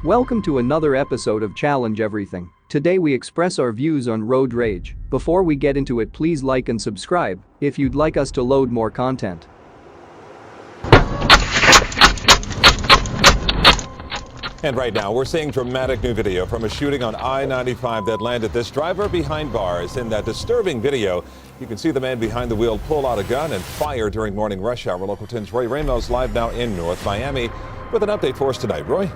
Welcome to another episode of Challenge Everything. Today we express our views on road rage. Before we get into it, please like and subscribe if you'd like us to load more content. And right now, we're seeing dramatic new video from a shooting on I-95 that landed this driver behind bars. In that disturbing video, you can see the man behind the wheel pull out a gun and fire during morning rush hour. Local 10's Roy Ramos live now in North Miami with an update for us tonight. Roy?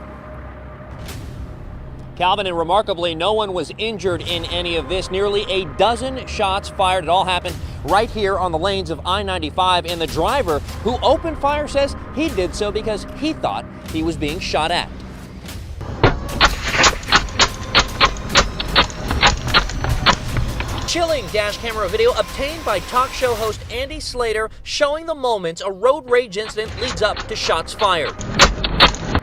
Calvin, and remarkably, no one was injured in any of this. Nearly a dozen shots fired. It all happened right here on the lanes of I-95, and the driver who opened fire says he did so because he thought he was being shot at. Chilling dash camera video obtained by talk show host Andy Slater showing the moments a road rage incident leads up to shots fired.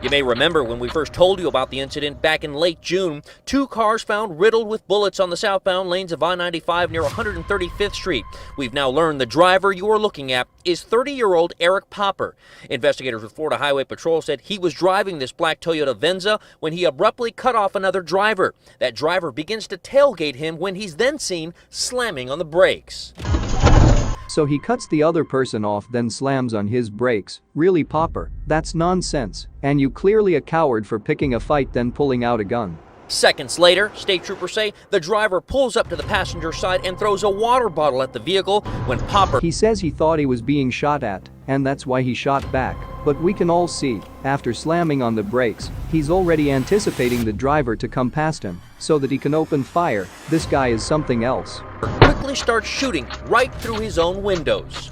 You may remember when we first told you about the incident back in late June. Two cars found riddled with bullets on the southbound lanes of I-95 near 135th Street. We've now learned the driver you are looking at is 30-year-old Eric Popper. Investigators with Florida Highway Patrol said he was driving this black Toyota Venza when he abruptly cut off another driver. That driver begins to tailgate him when he's then seen slamming on the brakes. So he cuts the other person off, then slams on his brakes. Really, Popper? That's nonsense. And you clearly a coward for picking a fight then pulling out a gun. Seconds later, state troopers say the driver pulls up to the passenger side and throws a water bottle at the vehicle when Popper... He says he thought he was being shot at, and that's why he shot back. But we can all see, after slamming on the brakes, he's already anticipating the driver to come past him so that he can open fire. This guy is something else. Quickly starts shooting right through his own windows.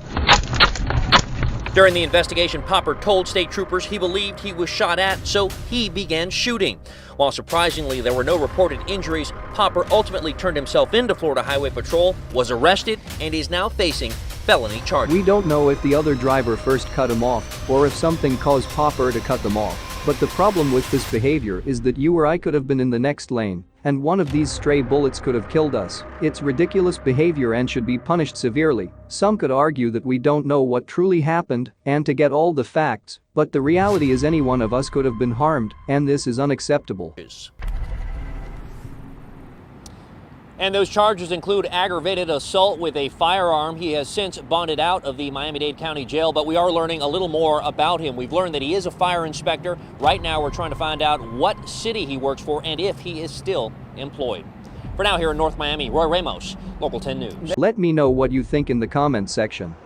During the investigation, Popper told state troopers he believed he was shot at, so he began shooting. While surprisingly there were no reported injuries, Popper ultimately turned himself into Florida Highway Patrol, was arrested, and is now facing felony charges. We don't know if the other driver first cut him off or if something caused Popper to cut them off. But the problem with this behavior is that you or I could have been in the next lane, and one of these stray bullets could have killed us. It's ridiculous behavior and should be punished severely. Some could argue that we don't know what truly happened and to get all the facts, but the reality is any one of us could have been harmed, and this is unacceptable. And those charges include aggravated assault with a firearm. He has since bonded out of the Miami-Dade County Jail, but we are learning a little more about him. We've learned that he is a fire inspector. Right now, we're trying to find out what city he works for and if he is still employed. For now, here in North Miami, Roy Ramos, Local 10 News. Let me know what you think in the comments section.